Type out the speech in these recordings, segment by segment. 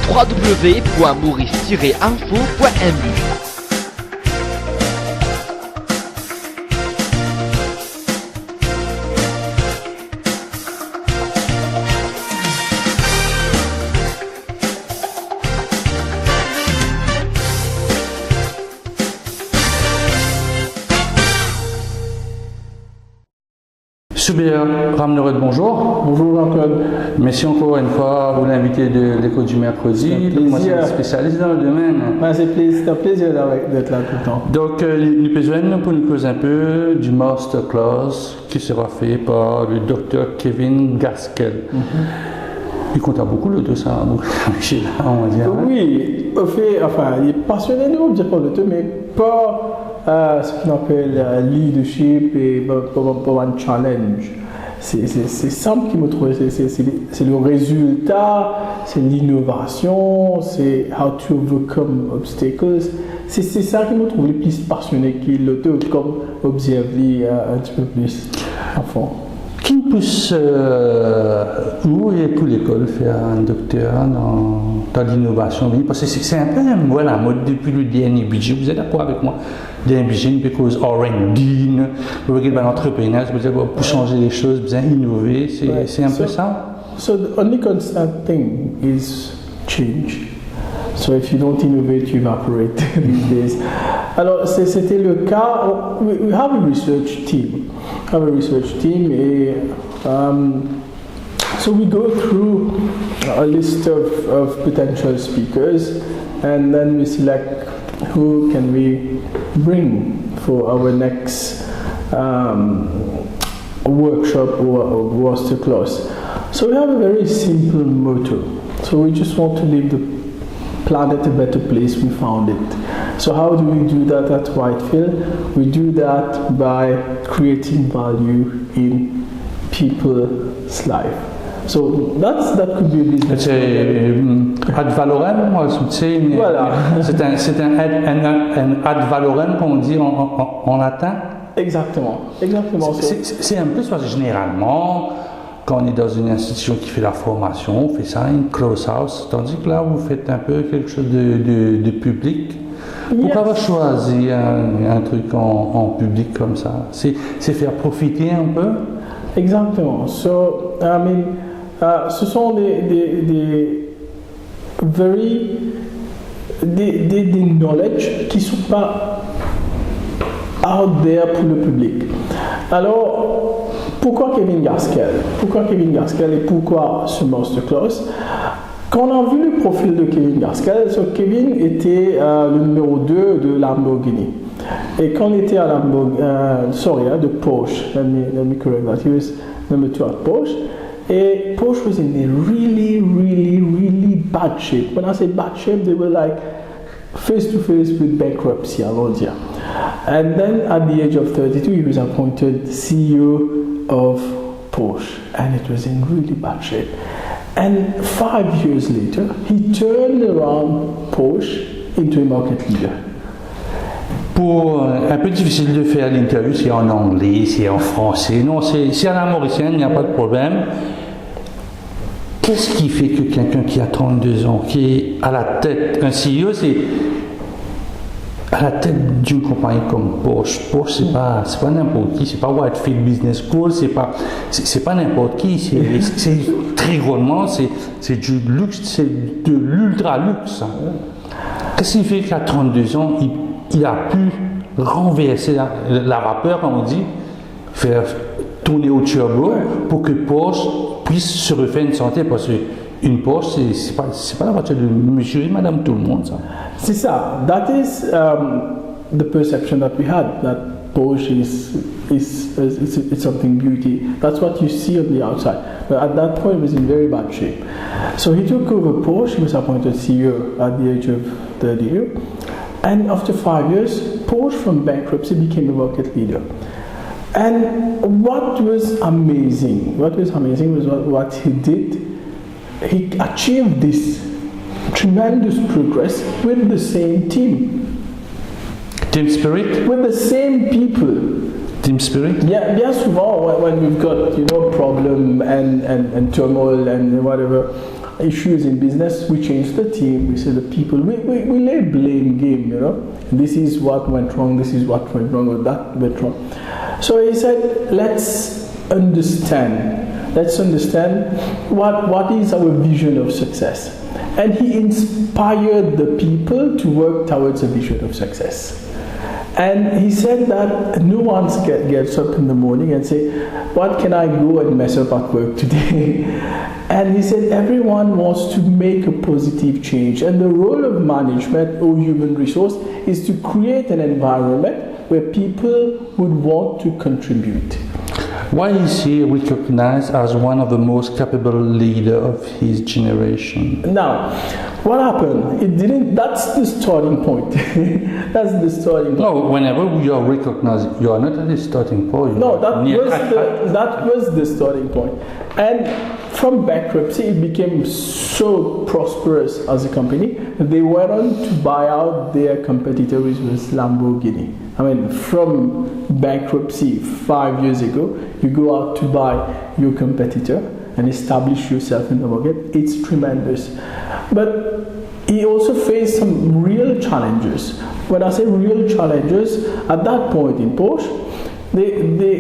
www.maurice-info.mu. Super, Ramnerud, bonjour. Bonjour Jean-Claude. Merci encore une fois pour l'invité de l'écho du mercredi. Moi, je suis spécialiste dans le domaine. C'est un plaisir d'être là tout le temps. Donc, nous besoin pour nous causer un peu du masterclass qui sera fait par le docteur Kevin Gaskell. Il compte beaucoup le tout ça, on va dire. Oui, il est passionné de l'auto, mais pas ce qu'on appelle leadership et pas un challenge. C'est simple qui me trouve, c'est le résultat, c'est l'innovation, c'est how to overcome obstacles. C'est ça qui me trouve le plus passionné qui l'auto, comme observer un petit peu plus à fond. Qui me pousse où et pour l'école faire un doctorat dans l'innovation? Parce que c'est un peu la mode depuis le dernier budget. Vous êtes d'accord avec moi? Dernier budget, parce que R&D, pour l'entrepreneur, pour changer les choses, bien innover, c'est un peu ça? So the only constant thing is change. So if you don't innovate, you evaporate these days. Alors c'était le cas. We have a research team. So we go through a list of potential speakers, and then we select who can we bring for our next workshop or masterclass. So we have a very simple motto. So we just want to leave the planet a better place. We found it. So how do we do that at Whitefield? We do that by creating value in people's life. So that could be a business. C'est ad valorem, moi je sais. Voilà. C'est un ad valorem qu'on dit en latin. Exactement. C'est un peu parce que généralement, quand on est dans une institution qui fait la formation, on fait ça, une close house, tandis que là vous faites un peu quelque chose de public. Pourquoi avoir choisi un truc en public comme ça? C'est faire profiter un peu? Exactement. So, ce sont des knowledge qui ne sont pas out there pour le public. Alors, pourquoi Kevin Gaskell et pourquoi ce masterclass? Quand on a vu le profil de Kevin Gaskell, Kevin était le numéro 2 de Lamborghini. Et quand il était à de Porsche, let me correct that, he was number 2 at Porsche. Et Porsche was in a really bad shape. When I say bad shape, they were like face to face with bankruptcy, allons dire. And then at the age of 32, he was appointed CEO of Porsche, and it was in really bad shape. And 5 years later, he turned around Porsche into a market leader. Un peu difficile de faire l'interview, c'est en anglais, c'est en français. Non, c'est à la mauricienne, il n'y a pas de problème. Qu'est-ce qui fait que quelqu'un qui a 32 ans, qui est à la tête, un CEO, c'est à la tête d'une compagnie comme Porsche? Porsche, c'est pas n'importe qui, c'est pas Whitefield Business School, c'est pas n'importe qui, c'est très grandement, c'est du luxe, c'est de l'ultra luxe. Qu'est-ce qui fait qu'à 32 ans, il a pu renverser la vapeur, comme on dit, faire tourner au turbo pour que Porsche puisse se refaire une santé, parce qu'une Porsche, c'est pas la voiture de monsieur et madame tout le monde, ça. C'est ça. That is the perception that we had, that Porsche is something beauty. That's what you see on the outside. But at that point, it was in very bad shape. So he took over Porsche. He was appointed CEO at the age of 30. And after 5 years, Porsche from bankruptcy became a market leader. And what was amazing was what he did. He achieved this tremendous progress with the same team. Team spirit? With the same people. Team spirit? Yeah, bien souvent, when we've got, problem and turmoil and whatever, issues in business, we change the team, we say the people, we lay blame game, This is what went wrong, this is what went wrong, or that went wrong. So he said, let's understand what is our vision of success. And he inspired the people to work towards a vision of success. And he said that no one gets up in the morning and say, what can I go and mess up at work today? And he said everyone wants to make a positive change. And the role of management or human resource is to create an environment where people would want to contribute. Why is he recognized as one of the most capable leaders of his generation? Now, what happened? That's the starting point. That's the starting point. No, whenever you are recognized, you are not at the starting point. No, that was the starting point. And from bankruptcy, it became so prosperous as a company that they went on to buy out their competitor, which was Lamborghini. I mean, from bankruptcy 5 years ago, you go out to buy your competitor and establish yourself in the market. It's tremendous. But he also faced some real challenges. When I say real challenges, at that point in Porsche,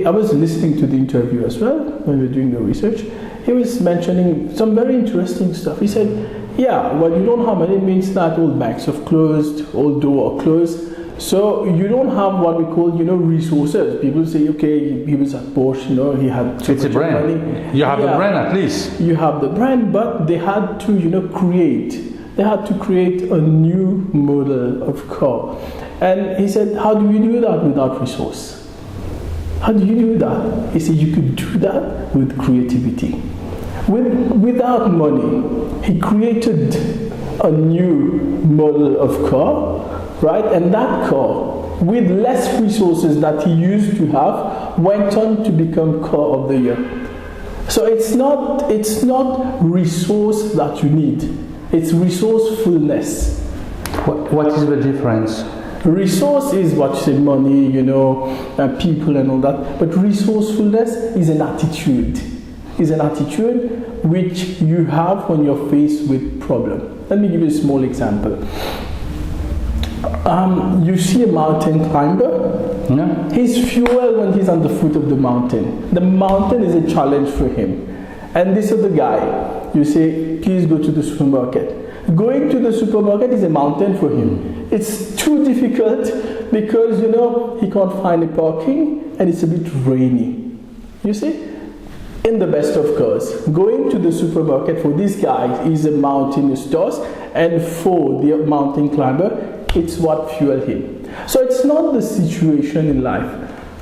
I was listening to the interview as well when we were doing the research. He was mentioning some very interesting stuff. He said, yeah, when you don't have money, it means that all banks have closed, all doors are closed. So you don't have what we call, resources. People say, okay, he was at Porsche, he had too much money. Brand. You have the brand at least. You have the brand, but they had to, create a new model of car. And he said, how do you do that without resource? How do you do that? He said, you could do that with creativity. Without money, he created a new model of car. Right, and that car, with less resources that he used to have, went on to become car of the year. So it's not resource that you need; it's resourcefulness. What is the difference? Resource is what you say, money, people and all that. But resourcefulness is an attitude. Is an attitude which you have when you're faced with problem. Let me give you a small example. You see a mountain climber, yeah. His fuel when he's on the foot of the mountain. The mountain is a challenge for him. And this is the guy. You say, please go to the supermarket. Going to the supermarket is a mountain for him. It's too difficult because, he can't find a parking and it's a bit rainy. You see? In the best of cars, going to the supermarket for this guy is a mountainous task, and for the mountain climber, it's what fuels him. So it's not the situation in life,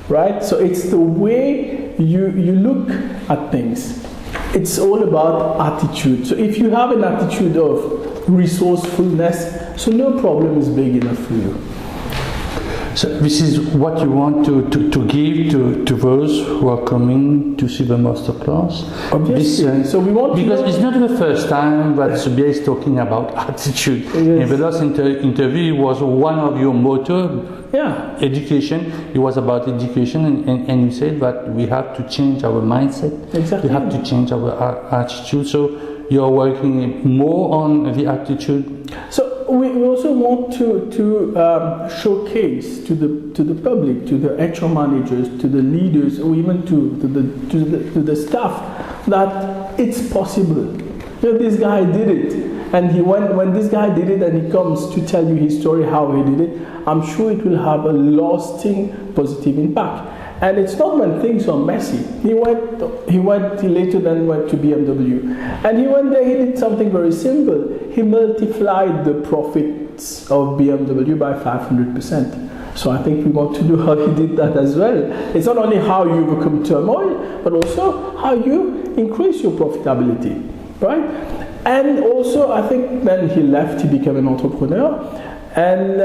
right? So it's the way you look at things. It's all about attitude. So if you have an attitude of resourcefulness, so no problem is big enough for you. So this is what you want to give to those who are coming to see the masterclass? Obviously. So we want because it's not the first time that Subia is talking about attitude. Yes. In the last interview, it was one of your motto, education. It was about education, and you said that we have to change our mindset. Exactly. We have to change our attitude. So you're working more on the attitude. So we also want to showcase to the public, to the HR managers, to the leaders, or even to the staff that it's possible. This guy did it, and when this guy did it, and he comes to tell you his story, how he did it, I'm sure it will have a lasting positive impact. And it's not when things are messy. He went later then went to BMW. And he went there, he did something very simple. He multiplied the profits of BMW by 500%. So I think we want to do how he did that as well. It's not only how you overcome turmoil, but also how you increase your profitability, right? And also I think then he left, he became an entrepreneur. And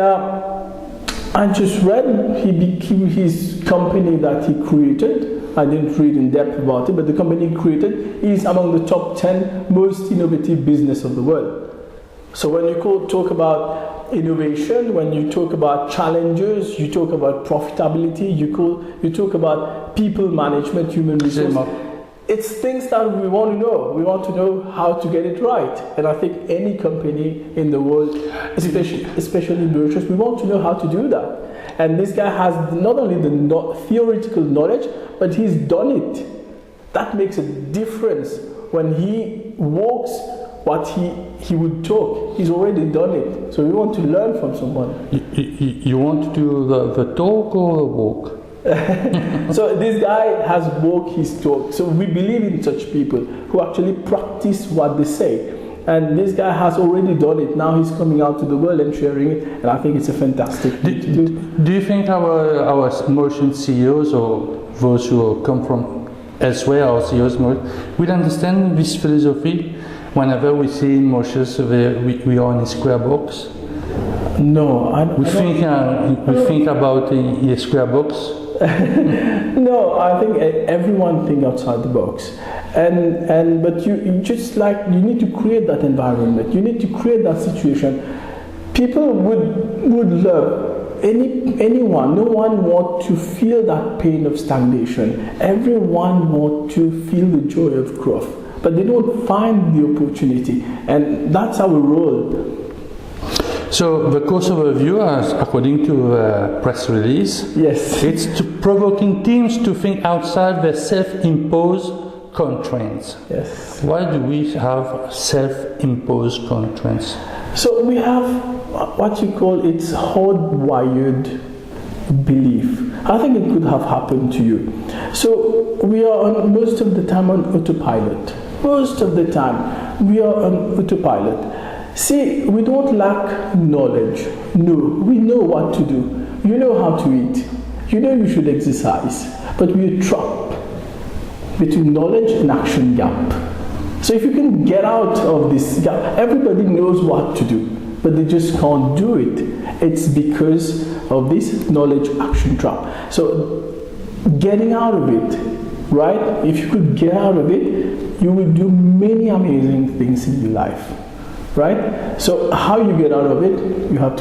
I just read his company that he created. I didn't read in depth about it, but the company he created is among the top 10 most innovative business of the world. So when you talk about innovation, when you talk about challenges, you talk about profitability, you talk about people management, human resources. it's things that we want to know. We want to know how to get it right. And I think any company in the world, especially Mauritius, we want to know how to do that. And this guy has not only the theoretical knowledge, but he's done it. That makes a difference. When he walks what he would talk, he's already done it. So we want to learn from someone. You want to do the talk or the walk? So this guy has walked his talk. So we believe in such people who actually practice what they say. And this guy has already done it. Now he's coming out to the world and sharing it. And I think it's a fantastic thing to do. Do you think our Mauritian CEOs or those who come from elsewhere, our CEOs, will understand this philosophy? Whenever we see in Mauritius, we are in a square box. No, we think about a square box. No, I think everyone think outside the box, but you need to create that environment. You need to create that situation. People would love anyone. No one want to feel that pain of stagnation. Everyone want to feel the joy of growth, but they don't find the opportunity, and that's our role. So the course overview, according to a press release, yes, it's provoking teams to think outside their self-imposed constraints. Yes. Why do we have self-imposed constraints? So we have what you call it's hardwired belief. I think it could have happened to you. So we are most of the time on autopilot. Most of the time we are on autopilot. See, we don't lack knowledge. No, we know what to do. You know how to eat. You know you should exercise. But we're trapped between knowledge and action gap. So if you can get out of this gap, everybody knows what to do, but they just can't do it. It's because of this knowledge action trap. So getting out of it, right? If you could get out of it, you will do many amazing things in your life. Right? So how you get out of it, you have to